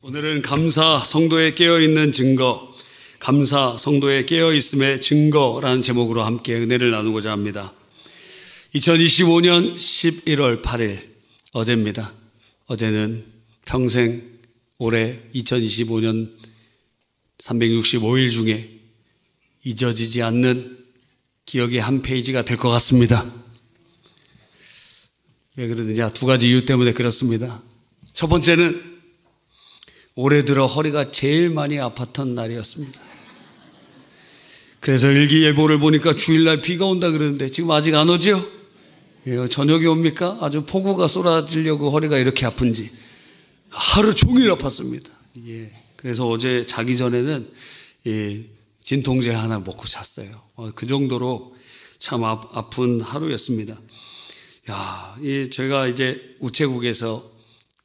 오늘은 감사 성도에 깨어있는 증거, 감사 성도에 깨어있음의 증거라는 제목으로 함께 은혜를 나누고자 합니다. 2025년 11월 8일 어제입니다. 어제는 평생 올해 2025년 365일 중에 잊어지지 않는 기억의 한 페이지가 될 것 같습니다. 왜 그러느냐? 두 가지 이유 때문에 그렇습니다. 첫 번째는 올해 들어 허리가 제일 많이 아팠던 날이었습니다. 그래서 일기예보를 보니까 주일날 비가 온다 그러는데 지금 아직 안 오죠? 예, 저녁에 옵니까? 아주 폭우가 쏟아지려고 허리가 이렇게 아픈지 하루 종일 아팠습니다. 예, 그래서 어제 자기 전에는 진통제 하나 먹고 잤어요. 그 정도로 참 아픈 하루였습니다. 제가 이제 우체국에서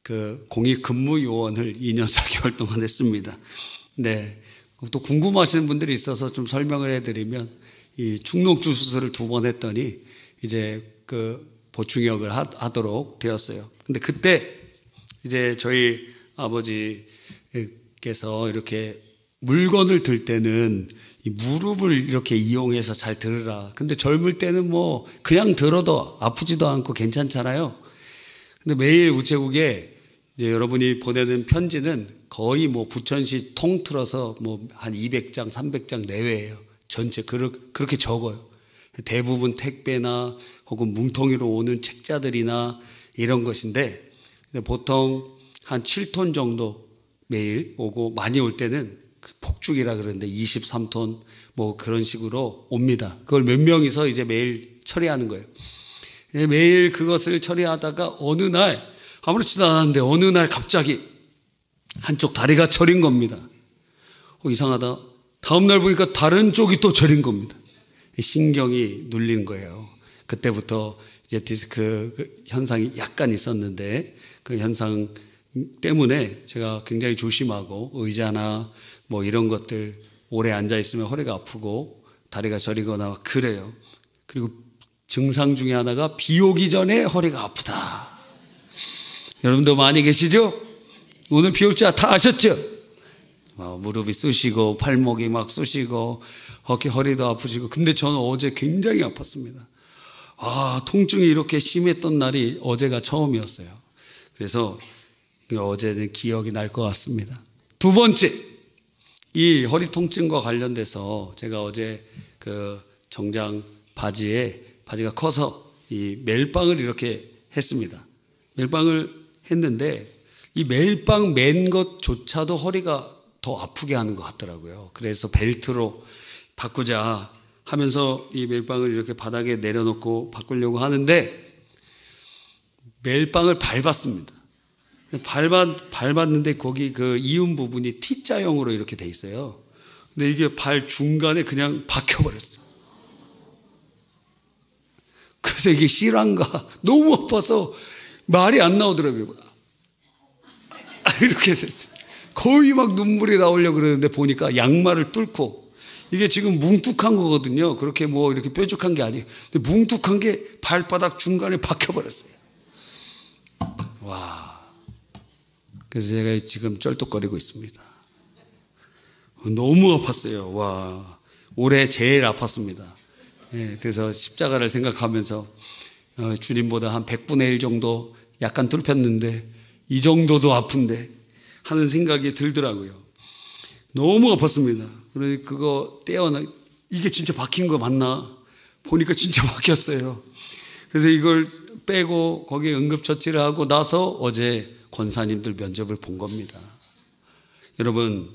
그 공익근무요원을 2년 4개월 동안 했습니다. 네. 또 궁금하시는 분들이 있어서 좀 설명을 해드리면, 이 축농주 수술을 2번 했더니 이제 그 보충역을 하도록 되었어요. 근데 그때 이제 저희 아버지께서 이렇게 물건을 들 때는 이 무릎을 이렇게 이용해서 잘 들으라. 근데 젊을 때는 뭐 그냥 들어도 아프지도 않고 괜찮잖아요. 근데 매일 우체국에 이제 여러분이 보내는 편지는 거의 뭐 부천시 통틀어서 뭐 한 200장, 300장 내외예요. 전체 그렇게 적어요. 대부분 택배나 혹은 뭉텅이로 오는 책자들이나 이런 것인데, 보통 한 7톤 정도 매일 오고, 많이 올 때는 폭죽이라 그러는데 23톤 뭐 그런 식으로 옵니다. 그걸 몇 명이서 이제 매일 처리하는 거예요. 매일 그것을 처리하다가 어느 날, 아무렇지도 않았는데 어느 날 갑자기 한쪽 다리가 저린 겁니다. 이상하다. 다음 날 보니까 다른 쪽이 또 저린 겁니다. 신경이 눌린 거예요. 그때부터 이제 디스크 현상이 약간 있었는데, 그 현상 때문에 제가 굉장히 조심하고 의자나 뭐 이런 것들 오래 앉아 있으면 허리가 아프고 다리가 저리거나 그래요. 그리고 증상 중에 하나가 비 오기 전에 허리가 아프다. 여러분도 많이 계시죠? 오늘 비 올 줄 다 아셨죠? 무릎이 쑤시고 팔목이 막 쑤시고 허리도 아프시고. 근데 저는 어제 굉장히 아팠습니다. 통증이 이렇게 심했던 날이 어제가 처음이었어요. 그래서 어제는 기억이 날 것 같습니다. 두 번째, 이 허리 통증과 관련돼서 제가 어제 그 정장 바지가 커서 이 멜빵을 이렇게 했습니다. 멜빵을 했는데 이 멜빵 맨 것조차도 허리가 더 아프게 하는 것 같더라고요. 그래서 벨트로 바꾸자 하면서 이 멜빵을 이렇게 바닥에 내려놓고 바꾸려고 하는데 멜빵을 밟았습니다. 밟았는데 거기 그 이음 부분이 T자형으로 이렇게 돼 있어요. 근데 이게 발 중간에 그냥 박혀버렸어요. 그래서 이게 실화인가 너무 아파서 말이 안 나오더라고요. 이렇게 됐어요. 거의 막 눈물이 나오려고 그러는데 보니까 양말을 뚫고, 이게 지금 뭉툭한 거거든요. 그렇게 뭐 이렇게 뾰족한 게 아니에요. 근데 뭉툭한 게 발바닥 중간에 박혀버렸어요. 그래서 제가 지금 쩔뚝거리고 있습니다. 너무 아팠어요. 올해 제일 아팠습니다. 그래서 십자가를 생각하면서 주님보다 한 100분의 1 정도 약간 뚫혔는데 이 정도도 아픈데 하는 생각이 들더라고요. 너무 아팠습니다. 그래서 그거 이게 진짜 박힌 거 맞나? 보니까 진짜 박혔어요. 그래서 이걸 빼고 거기에 응급처치를 하고 나서 어제 권사님들 면접을 본 겁니다. 여러분,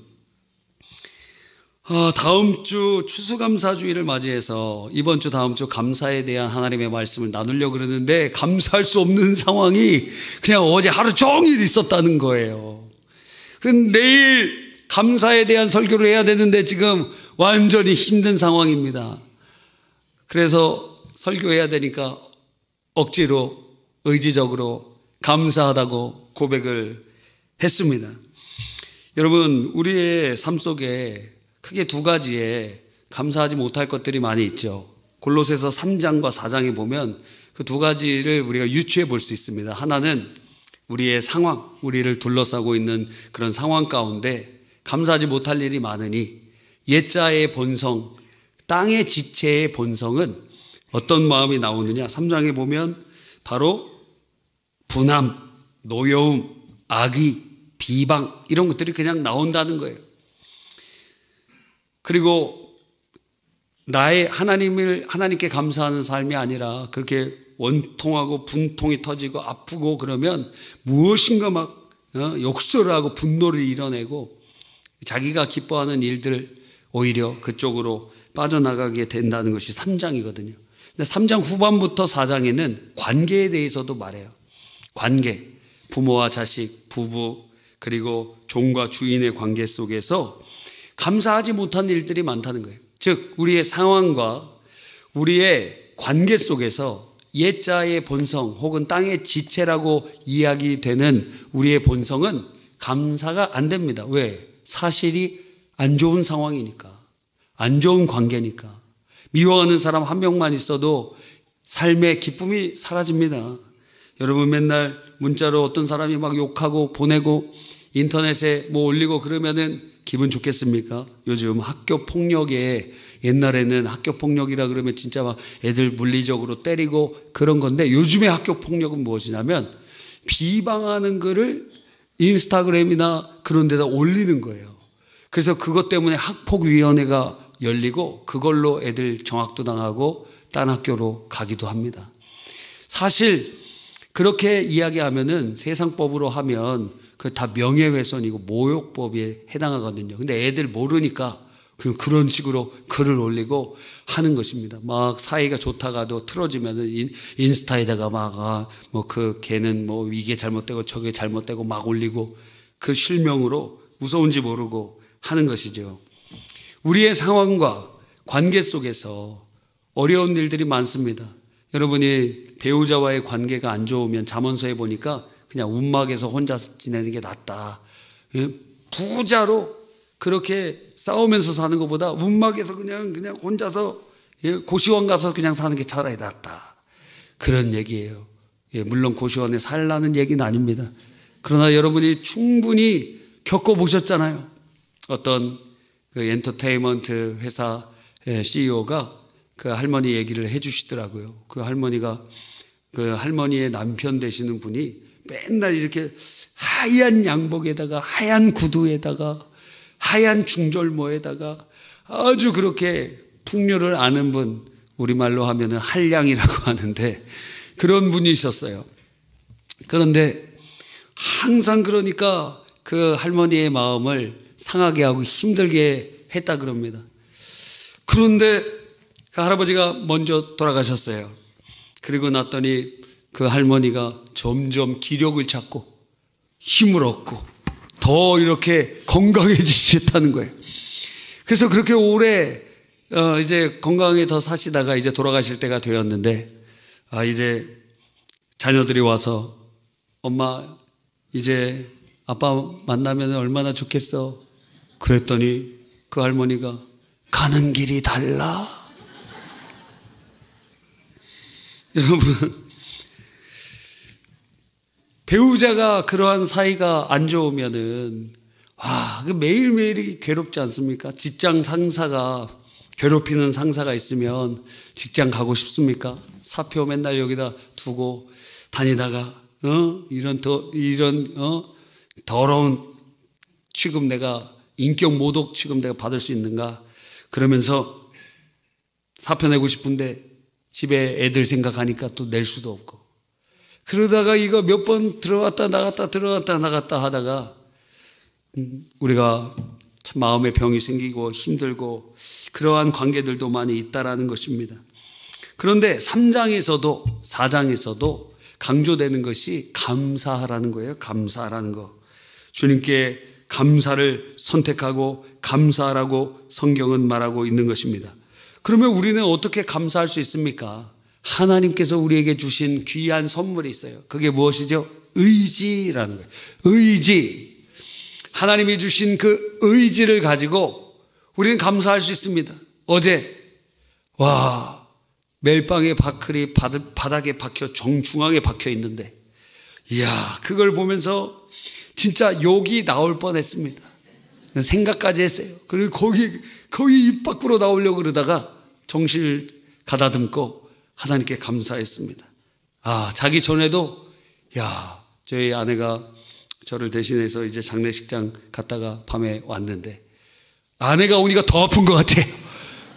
다음 주 추수감사주의를 맞이해서 이번 주 다음 주 감사에 대한 하나님의 말씀을 나누려고 그러는데 감사할 수 없는 상황이 그냥 어제 하루 종일 있었다는 거예요. 내일 감사에 대한 설교를 해야 되는데 지금 완전히 힘든 상황입니다. 그래서 설교해야 되니까 억지로 의지적으로 감사하다고 고백을 했습니다. 여러분, 우리의 삶 속에 크게 2가지의 감사하지 못할 것들이 많이 있죠. 골로새서 3장과 4장에 보면 그 2가지를 우리가 유추해 볼 수 있습니다. 하나는 우리의 상황, 우리를 둘러싸고 있는 그런 상황 가운데 감사하지 못할 일이 많으니 옛자의 본성, 땅의 지체의 본성은 어떤 마음이 나오느냐? 3장에 보면 바로 분함, 노여움, 악의, 비방 이런 것들이 그냥 나온다는 거예요. 그리고 나의 하나님께 감사하는 삶이 아니라 그렇게 원통하고 분통이 터지고 아프고 그러면 무엇인가 막 욕설을 하고 분노를 이뤄내고 자기가 기뻐하는 일들 오히려 그쪽으로 빠져나가게 된다는 것이 3장이거든요. 근데 3장 후반부터 4장에는 관계에 대해서도 말해요. 관계, 부모와 자식, 부부, 그리고 종과 주인의 관계 속에서 감사하지 못한 일들이 많다는 거예요. 즉 우리의 상황과 우리의 관계 속에서 옛자의 본성 혹은 땅의 지체라고 이야기되는 우리의 본성은 감사가 안 됩니다. 왜? 사실이 안 좋은 상황이니까, 안 좋은 관계니까. 미워하는 사람 한 명만 있어도 삶의 기쁨이 사라집니다. 여러분 맨날 문자로 어떤 사람이 막 욕하고 보내고 인터넷에 뭐 올리고 그러면은 기분 좋겠습니까? 요즘 학교 폭력에, 옛날에는 학교 폭력이라 그러면 진짜 막 애들 물리적으로 때리고 그런 건데 요즘의 학교 폭력은 무엇이냐면 비방하는 글을 인스타그램이나 그런 데다 올리는 거예요. 그래서 그것 때문에 학폭위원회가 열리고 그걸로 애들 정학도 당하고 딴 학교로 가기도 합니다. 사실 그렇게 이야기하면은 세상법으로 하면 그 다 명예훼손이고 모욕법에 해당하거든요. 근데 애들 모르니까 그런 식으로 글을 올리고 하는 것입니다. 막 사이가 좋다가도 틀어지면은 인스타에다가 막 뭐 그 걔는 뭐 이게 잘못되고 저게 잘못되고 막 올리고 그 실명으로 무서운지 모르고 하는 것이죠. 우리의 상황과 관계 속에서 어려운 일들이 많습니다. 여러분이 배우자와의 관계가 안 좋으면 잠언서에 보니까 그냥 움막에서 혼자 지내는 게 낫다. 부자로 그렇게 싸우면서 사는 것보다 움막에서 그냥 혼자서 고시원 가서 그냥 사는 게 차라리 낫다. 그런 얘기예요. 물론 고시원에 살라는 얘기는 아닙니다. 그러나 여러분이 충분히 겪어보셨잖아요. 어떤 그 엔터테인먼트 회사 CEO가 그 할머니 얘기를 해주시더라고요. 그 할머니가 그 할머니의 남편 되시는 분이 맨날 이렇게 하얀 양복에다가 하얀 구두에다가 하얀 중절모에다가 아주 그렇게 풍류를 아는 분, 우리말로 하면은 한량이라고 하는데 그런 분이셨어요. 그런데 항상 그러니까 그 할머니의 마음을 상하게 하고 힘들게 했다 그럽니다. 그런데 그 할아버지가 먼저 돌아가셨어요. 그리고 났더니 그 할머니가 점점 기력을 찾고 힘을 얻고 더 이렇게 건강해지셨다는 거예요. 그래서 그렇게 오래 이제 건강하게 더 사시다가 이제 돌아가실 때가 되었는데 이제 자녀들이 와서 엄마 이제 아빠 만나면 얼마나 좋겠어. 그랬더니 그 할머니가 가는 길이 달라. 여러분 배우자가 그러한 사이가 안 좋으면은 매일매일이 괴롭지 않습니까? 직장 상사가 괴롭히는 상사가 있으면 직장 가고 싶습니까? 사표 맨날 여기다 두고 다니다가 이런 더러운 취급 내가 인격 모독 취급 내가 받을 수 있는가? 그러면서 사표 내고 싶은데 집에 애들 생각하니까 또 낼 수도 없고 그러다가 이거 몇 번 들어갔다 나갔다 하다가 우리가 참 마음의 병이 생기고 힘들고 그러한 관계들도 많이 있다라는 것입니다. 그런데 3장에서도 4장에서도 강조되는 것이 감사하라는 거예요. 감사하라는 거. 주님께 감사를 선택하고 감사하라고 성경은 말하고 있는 것입니다. 그러면 우리는 어떻게 감사할 수 있습니까? 하나님께서 우리에게 주신 귀한 선물이 있어요. 그게 무엇이죠? 의지라는 거예요. 의지. 하나님이 주신 그 의지를 가지고 우리는 감사할 수 있습니다. 어제 멜빵의 바클이 바닥에 박혀 정중앙에 박혀 있는데 이야, 그걸 보면서 진짜 욕이 나올 뻔했습니다. 생각까지 했어요. 그리고 거기 입 밖으로 나오려고 그러다가 정신을 가다듬고 하나님께 감사했습니다. 자기 전에도 저희 아내가 저를 대신해서 이제 장례식장 갔다가 밤에 왔는데 아내가 오니까 더 아픈 것 같아요.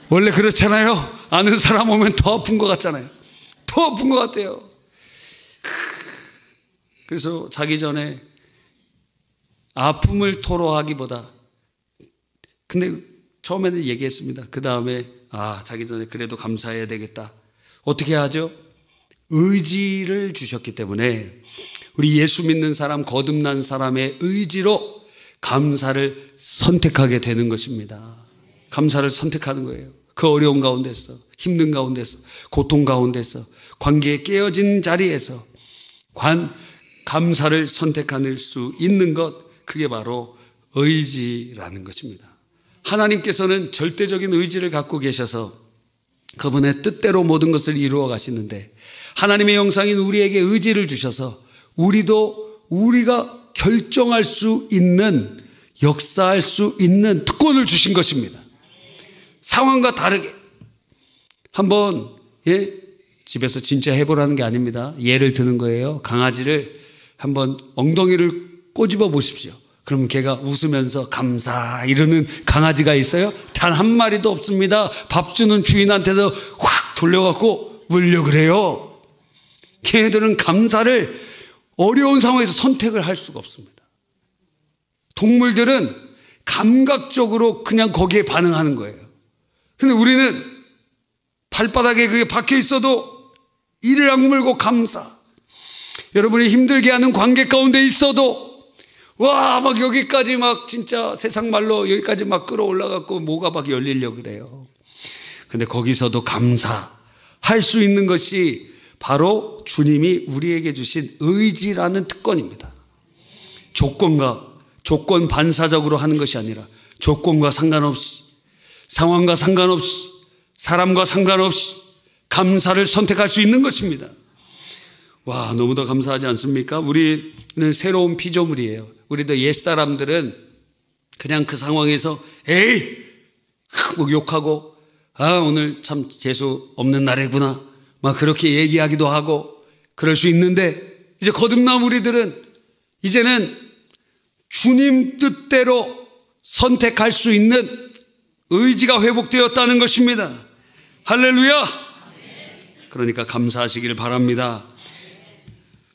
원래 그렇잖아요. 아는 사람 오면 더 아픈 것 같잖아요. 더 아픈 것 같아요. 그래서 자기 전에 아픔을 토로하기보다, 근데 처음에는 얘기했습니다. 그 다음에 자기 전에 그래도 감사해야 되겠다. 어떻게 하죠? 의지를 주셨기 때문에 우리 예수 믿는 사람, 거듭난 사람의 의지로 감사를 선택하게 되는 것입니다. 감사를 선택하는 거예요. 그 어려운 가운데서, 힘든 가운데서, 고통 가운데서, 관계에 깨어진 자리에서 감사를 선택할 수 있는 것, 그게 바로 의지라는 것입니다. 하나님께서는 절대적인 의지를 갖고 계셔서 그분의 뜻대로 모든 것을 이루어 가시는데, 하나님의 형상인 우리에게 의지를 주셔서 우리가 결정할 수 있는, 역사할 수 있는 특권을 주신 것입니다. 상황과 다르게 한번 집에서 진짜 해보라는 게 아닙니다. 예를 드는 거예요. 강아지를 한번 엉덩이를 꼬집어 보십시오. 그럼 걔가 웃으면서 감사 이러는 강아지가 있어요? 단 한 마리도 없습니다. 밥 주는 주인한테도 확 돌려갖고 물려 그래요. 걔네들은 감사를 어려운 상황에서 선택을 할 수가 없습니다. 동물들은 감각적으로 그냥 거기에 반응하는 거예요. 근데 우리는 발바닥에 그게 박혀 있어도 이를 악물고 감사. 여러분이 힘들게 하는 관계 가운데 있어도 막 여기까지 막 진짜 세상 말로 여기까지 막 끌어올라갖고 뭐가 막 열리려고 그래요. 근데 거기서도 감사할 수 있는 것이 바로 주님이 우리에게 주신 의지라는 특권입니다. 조건 반사적으로 하는 것이 아니라 조건과 상관없이, 상황과 상관없이, 사람과 상관없이 감사를 선택할 수 있는 것입니다. 너무도 감사하지 않습니까? 우리는 새로운 피조물이에요. 우리도 옛사람들은 그냥 그 상황에서 뭐 욕하고 오늘 참 재수 없는 날이구나 막 그렇게 얘기하기도 하고 그럴 수 있는데, 이제 거듭난 우리들은 이제는 주님 뜻대로 선택할 수 있는 의지가 회복되었다는 것입니다. 할렐루야. 그러니까 감사하시길 바랍니다.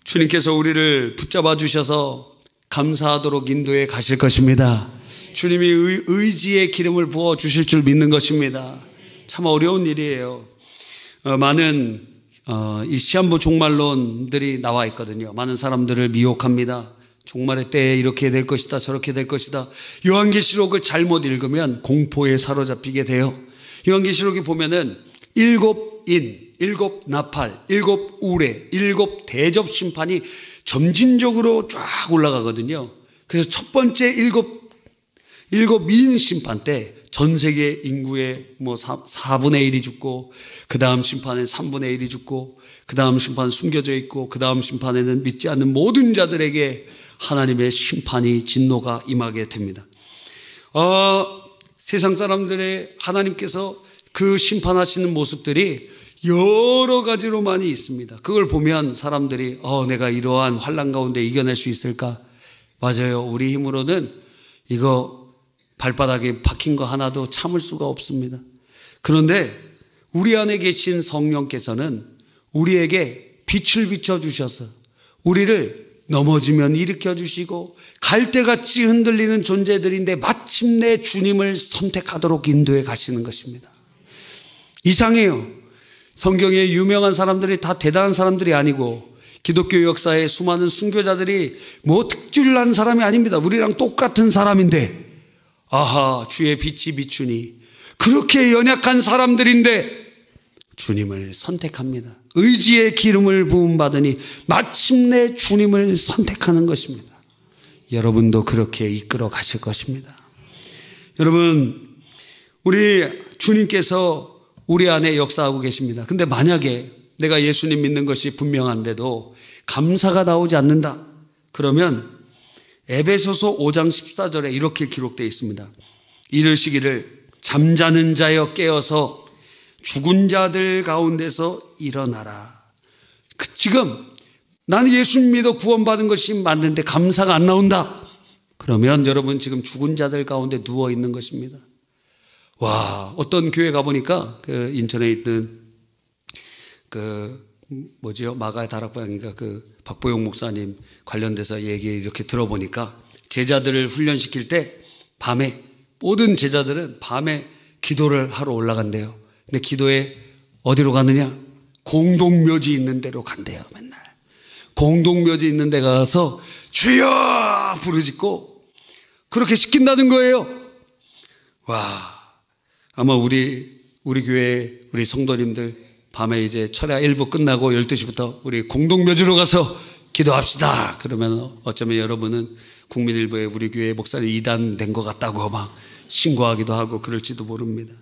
주님께서 우리를 붙잡아 주셔서 감사하도록 인도해 가실 것입니다. 주님이 의지의 기름을 부어 주실 줄 믿는 것입니다. 참 어려운 일이에요. 많은 이 시한부 종말론들이 나와 있거든요. 많은 사람들을 미혹합니다. 종말의 때에 이렇게 될 것이다, 저렇게 될 것이다. 요한계시록을 잘못 읽으면 공포에 사로잡히게 돼요. 요한계시록에 보면은 7인, 7나팔, 7우레, 7 대접 심판이 점진적으로 쫙 올라가거든요. 그래서 첫 번째 7인 심판 때 전 세계 인구의 4분의 1이 죽고, 그 다음 심판엔 3분의 1이 죽고, 그 다음 심판은 숨겨져 있고, 그 다음 심판에는 믿지 않는 모든 자들에게 하나님의 심판이, 진노가 임하게 됩니다. 세상 사람들의 하나님께서 그 심판하시는 모습들이 여러 가지로 많이 있습니다. 그걸 보면 사람들이 내가 이러한 환난 가운데 이겨낼 수 있을까? 맞아요. 우리 힘으로는 이거 발바닥에 박힌 거 하나도 참을 수가 없습니다. 그런데 우리 안에 계신 성령께서는 우리에게 빛을 비춰주셔서 우리를 넘어지면 일으켜 주시고 갈대같이 흔들리는 존재들인데 마침내 주님을 선택하도록 인도해 가시는 것입니다. 이상해요. 성경에 유명한 사람들이 다 대단한 사람들이 아니고, 기독교 역사의 수많은 순교자들이 뭐 특출난 사람이 아닙니다. 우리랑 똑같은 사람인데 주의 빛이 비추니 그렇게 연약한 사람들인데 주님을 선택합니다. 의지의 기름을 부음받으니 마침내 주님을 선택하는 것입니다. 여러분도 그렇게 이끌어 가실 것입니다. 여러분, 우리 주님께서 우리 안에 역사하고 계십니다. 근데 만약에 내가 예수님 믿는 것이 분명한데도 감사가 나오지 않는다. 그러면 에베소서 5장 14절에 이렇게 기록되어 있습니다. 이르시기를 잠자는 자여 깨어서 죽은 자들 가운데서 일어나라. 지금 나는 예수 믿어 구원받은 것이 맞는데 감사가 안 나온다. 그러면 여러분 지금 죽은 자들 가운데 누워 있는 것입니다. 와, 어떤 교회 가보니까 그 인천에 있는 마가의 다락방인가 박보용 목사님 관련돼서 얘기 이렇게 들어보니까 제자들을 훈련시킬 때 밤에 모든 제자들은 밤에 기도를 하러 올라간대요. 근데 기도에 어디로 가느냐? 공동묘지 있는 데로 간대요. 맨날 공동묘지 있는 데 가서 주여 부르짖고 그렇게 시킨다는 거예요. 와, 아마 우리 교회 우리 성도님들 밤에 이제 철야 1부 끝나고 12시부터 우리 공동묘지로 가서 기도합시다. 그러면 어쩌면 여러분은 국민일보에 우리 교회 목사님 이단 된 것 같다고 막 신고하기도 하고 그럴지도 모릅니다.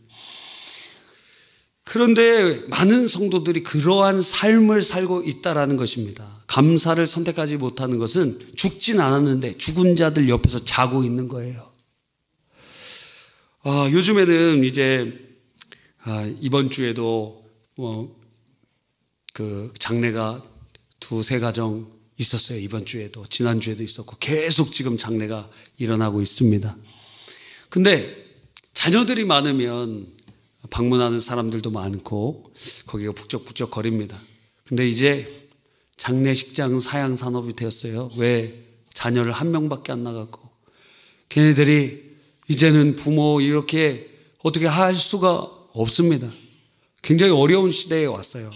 그런데 많은 성도들이 그러한 삶을 살고 있다라는 것입니다. 감사를 선택하지 못하는 것은 죽진 않았는데 죽은 자들 옆에서 자고 있는 거예요. 요즘에는 이제 이번 주에도 장례가 두세 가정 있었어요. 이번 주에도 지난주에도 있었고 계속 지금 장례가 일어나고 있습니다. 근데 자녀들이 많으면 방문하는 사람들도 많고 거기가 북적북적 거립니다. 근데 이제 장례식장 사양 산업이 되었어요. 왜? 자녀를 한 명밖에 안 나갔고 걔네들이 이제는 부모 이렇게 어떻게 할 수가 없습니다. 굉장히 어려운 시대에 왔어요.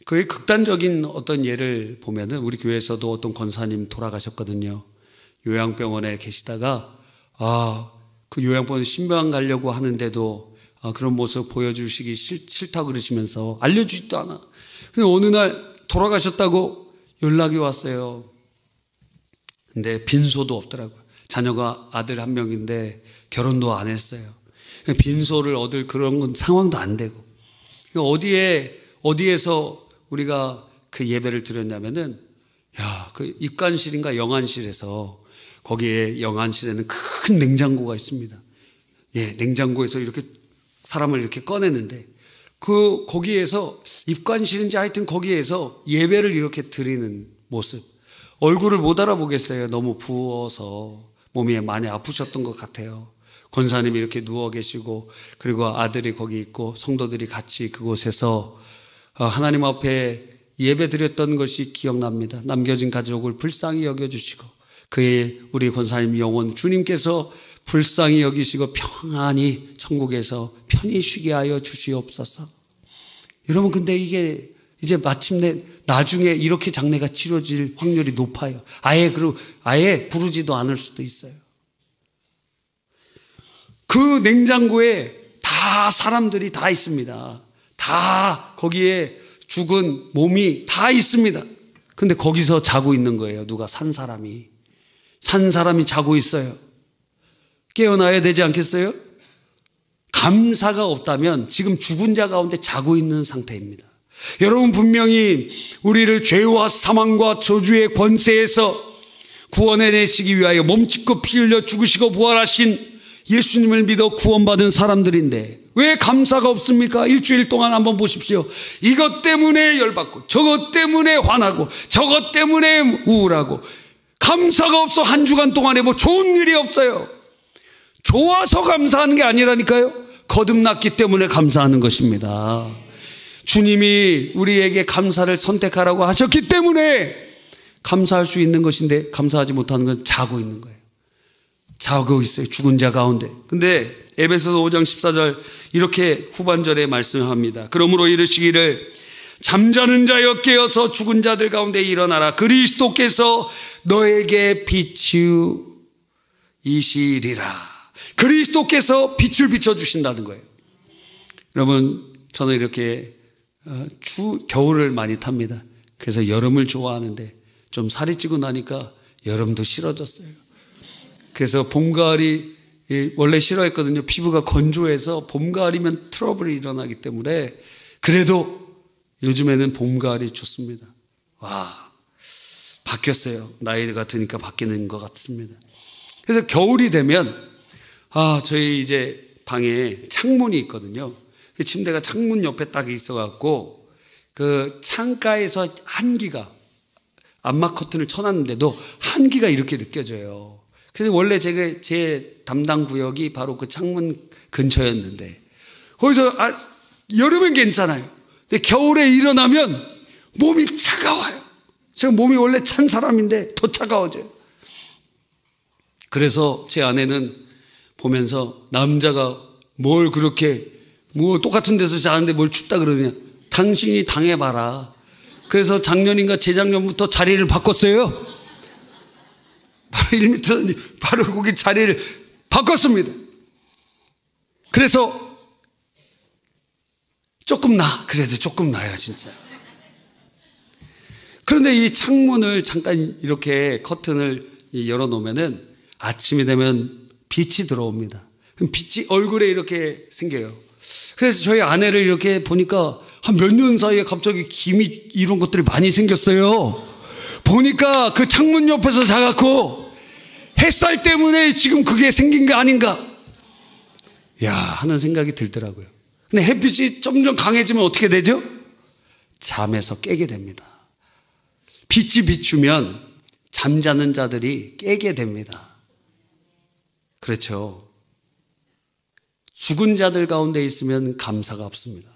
거의 극단적인 어떤 예를 보면은 우리 교회에서도 어떤 권사님 돌아가셨거든요. 요양병원에 계시다가 그 요양병원 신병원 가려고 하는데도 그런 모습 보여주시기 싫다고 그러시면서 알려주지도 않아. 근데 어느 날 돌아가셨다고 연락이 왔어요. 근데 빈소도 없더라고요. 자녀가 아들 한 명인데 결혼도 안 했어요. 빈소를 얻을 그런 건 상황도 안 되고. 어디에서 우리가 그 예배를 드렸냐면은 그 입관실인가 영안실에서 거기에 영안실에는 큰 냉장고가 있습니다. 냉장고에서 이렇게 사람을 이렇게 꺼내는데 거기에서 입관실인지 하여튼 거기에서 예배를 이렇게 드리는 모습. 얼굴을 못 알아보겠어요. 너무 부어서 몸이 많이 아프셨던 것 같아요. 권사님이 이렇게 누워 계시고 그리고 아들이 거기 있고 성도들이 같이 그곳에서 하나님 앞에 예배 드렸던 것이 기억납니다. 남겨진 가족을 불쌍히 여겨주시고 우리 권사님 영혼 주님께서 불쌍히 여기시고 평안히 천국에서 편히 쉬게 하여 주시옵소서. 여러분, 근데 이게 이제 마침내 나중에 이렇게 장례가 치러질 확률이 높아요. 아예 부르지도 않을 수도 있어요. 그 냉장고에 다 사람들이 다 있습니다. 다 거기에 죽은 몸이 다 있습니다. 근데 거기서 자고 있는 거예요. 누가 산 사람이 자고 있어요. 깨어나야 되지 않겠어요? 감사가 없다면 지금 죽은 자 가운데 자고 있는 상태입니다. 여러분, 분명히 우리를 죄와 사망과 저주의 권세에서 구원해내시기 위하여 몸짓고 피 흘려 죽으시고 부활하신 예수님을 믿어 구원받은 사람들인데 왜 감사가 없습니까? 일주일 동안 한번 보십시오. 이것 때문에 열받고 저것 때문에 화나고 저것 때문에 우울하고 감사가 없어. 한 주간 동안에 뭐 좋은 일이 없어요. 좋아서 감사하는 게 아니라니까요. 거듭났기 때문에 감사하는 것입니다. 주님이 우리에게 감사를 선택하라고 하셨기 때문에 감사할 수 있는 것인데 감사하지 못하는 건 자고 있는 거예요. 자고 있어요. 죽은 자 가운데. 근데 에베소서 5장 14절 이렇게 후반절에 말씀합니다. 그러므로 이르시기를 잠자는 자여 깨어서 죽은 자들 가운데 일어나라. 그리스도께서 너에게 비추이시리라. 그리스도께서 빛을 비춰주신다는 거예요. 여러분, 저는 이렇게 겨울을 많이 탑니다. 그래서 여름을 좋아하는데 좀 살이 찌고 나니까 여름도 싫어졌어요. 그래서 봄, 가을이 원래 싫어했거든요. 피부가 건조해서 봄, 가을이면 트러블이 일어나기 때문에. 그래도 요즘에는 봄, 가을이 좋습니다. 와, 바뀌었어요. 나이가 드니까 바뀌는 것 같습니다. 그래서 겨울이 되면 저희 이제 방에 창문이 있거든요. 침대가 창문 옆에 딱 있어갖고 그 창가에서 한기가, 암막 커튼을 쳐놨는데도 한기가 이렇게 느껴져요. 그래서 원래 제 담당 구역이 바로 그 창문 근처였는데 거기서 여름엔 괜찮아요. 근데 겨울에 일어나면 몸이 차가워요. 제가 몸이 원래 찬 사람인데 더 차가워져요. 그래서 제 아내는 보면서 남자가 뭘 그렇게 똑같은 데서 자는데 뭘 춥다 그러느냐. 당신이 당해봐라. 그래서 작년인가 재작년부터 자리를 바꿨어요. 바로 1m, 바로 거기 자리를 바꿨습니다. 그래서 그래도 조금 나아요, 진짜. 그런데 이 창문을 잠깐 이렇게 커튼을 열어놓으면은 아침이 되면 빛이 들어옵니다. 그럼 빛이 얼굴에 이렇게 생겨요. 그래서 저희 아내를 이렇게 보니까 한 몇 년 사이에 갑자기 기미 이런 것들이 많이 생겼어요. 보니까 그 창문 옆에서 자갖고 햇살 때문에 지금 그게 생긴 거 아닌가 하는 생각이 들더라고요. 근데 햇빛이 점점 강해지면 어떻게 되죠? 잠에서 깨게 됩니다. 빛이 비추면 잠자는 자들이 깨게 됩니다. 그렇죠. 죽은 자들 가운데 있으면 감사가 없습니다.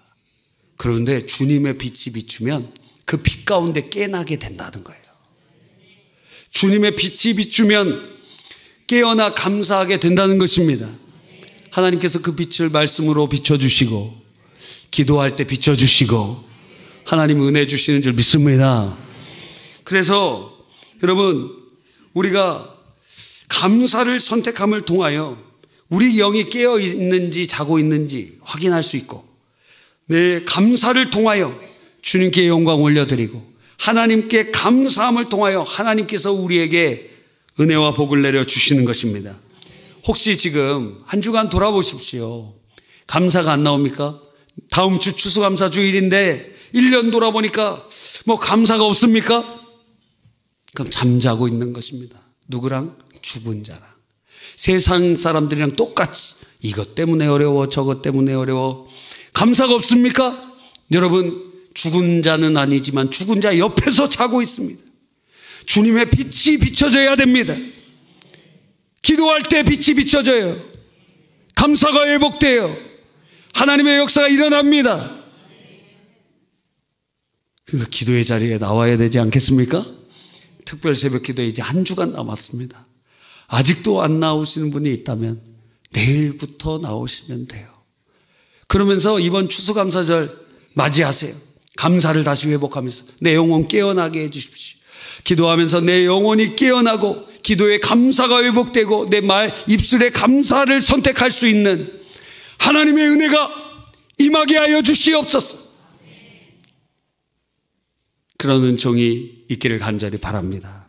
그런데 주님의 빛이 비추면 그 빛 가운데 깨나게 된다는 거예요. 주님의 빛이 비추면 깨어나 감사하게 된다는 것입니다. 하나님께서 그 빛을 말씀으로 비춰주시고 기도할 때 비춰주시고 하나님 은혜 주시는 줄 믿습니다. 그래서 여러분, 우리가 감사를 선택함을 통하여 우리 영이 깨어 있는지 자고 있는지 확인할 수 있고, 내 감사를 통하여 주님께 영광 올려드리고 하나님께 감사함을 통하여 하나님께서 우리에게 은혜와 복을 내려주시는 것입니다. 혹시 지금 한 주간 돌아보십시오. 감사가 안 나옵니까? 다음 주 추수감사 주일인데 1년 돌아보니까 감사가 없습니까? 그럼 잠자고 있는 것입니다. 누구랑? 죽은 자랑. 세상 사람들이랑 똑같이 이것 때문에 어려워, 저것 때문에 어려워. 감사가 없습니까? 여러분, 죽은 자는 아니지만 죽은 자 옆에서 자고 있습니다. 주님의 빛이 비춰져야 됩니다. 기도할 때 빛이 비춰져요. 감사가 회복돼요. 하나님의 역사가 일어납니다. 그러니까 기도의 자리에 나와야 되지 않겠습니까? 특별 새벽 기도에 이제 한 주간 남았습니다. 아직도 안 나오시는 분이 있다면 내일부터 나오시면 돼요. 그러면서 이번 추수감사절 맞이하세요. 감사를 다시 회복하면서 내 영혼 깨어나게 해주십시오. 기도하면서 내 영혼이 깨어나고 기도에 감사가 회복되고 내 입술에 감사를 선택할 수 있는 하나님의 은혜가 임하게 하여 주시옵소서. 그런 은총이 있기를 간절히 바랍니다.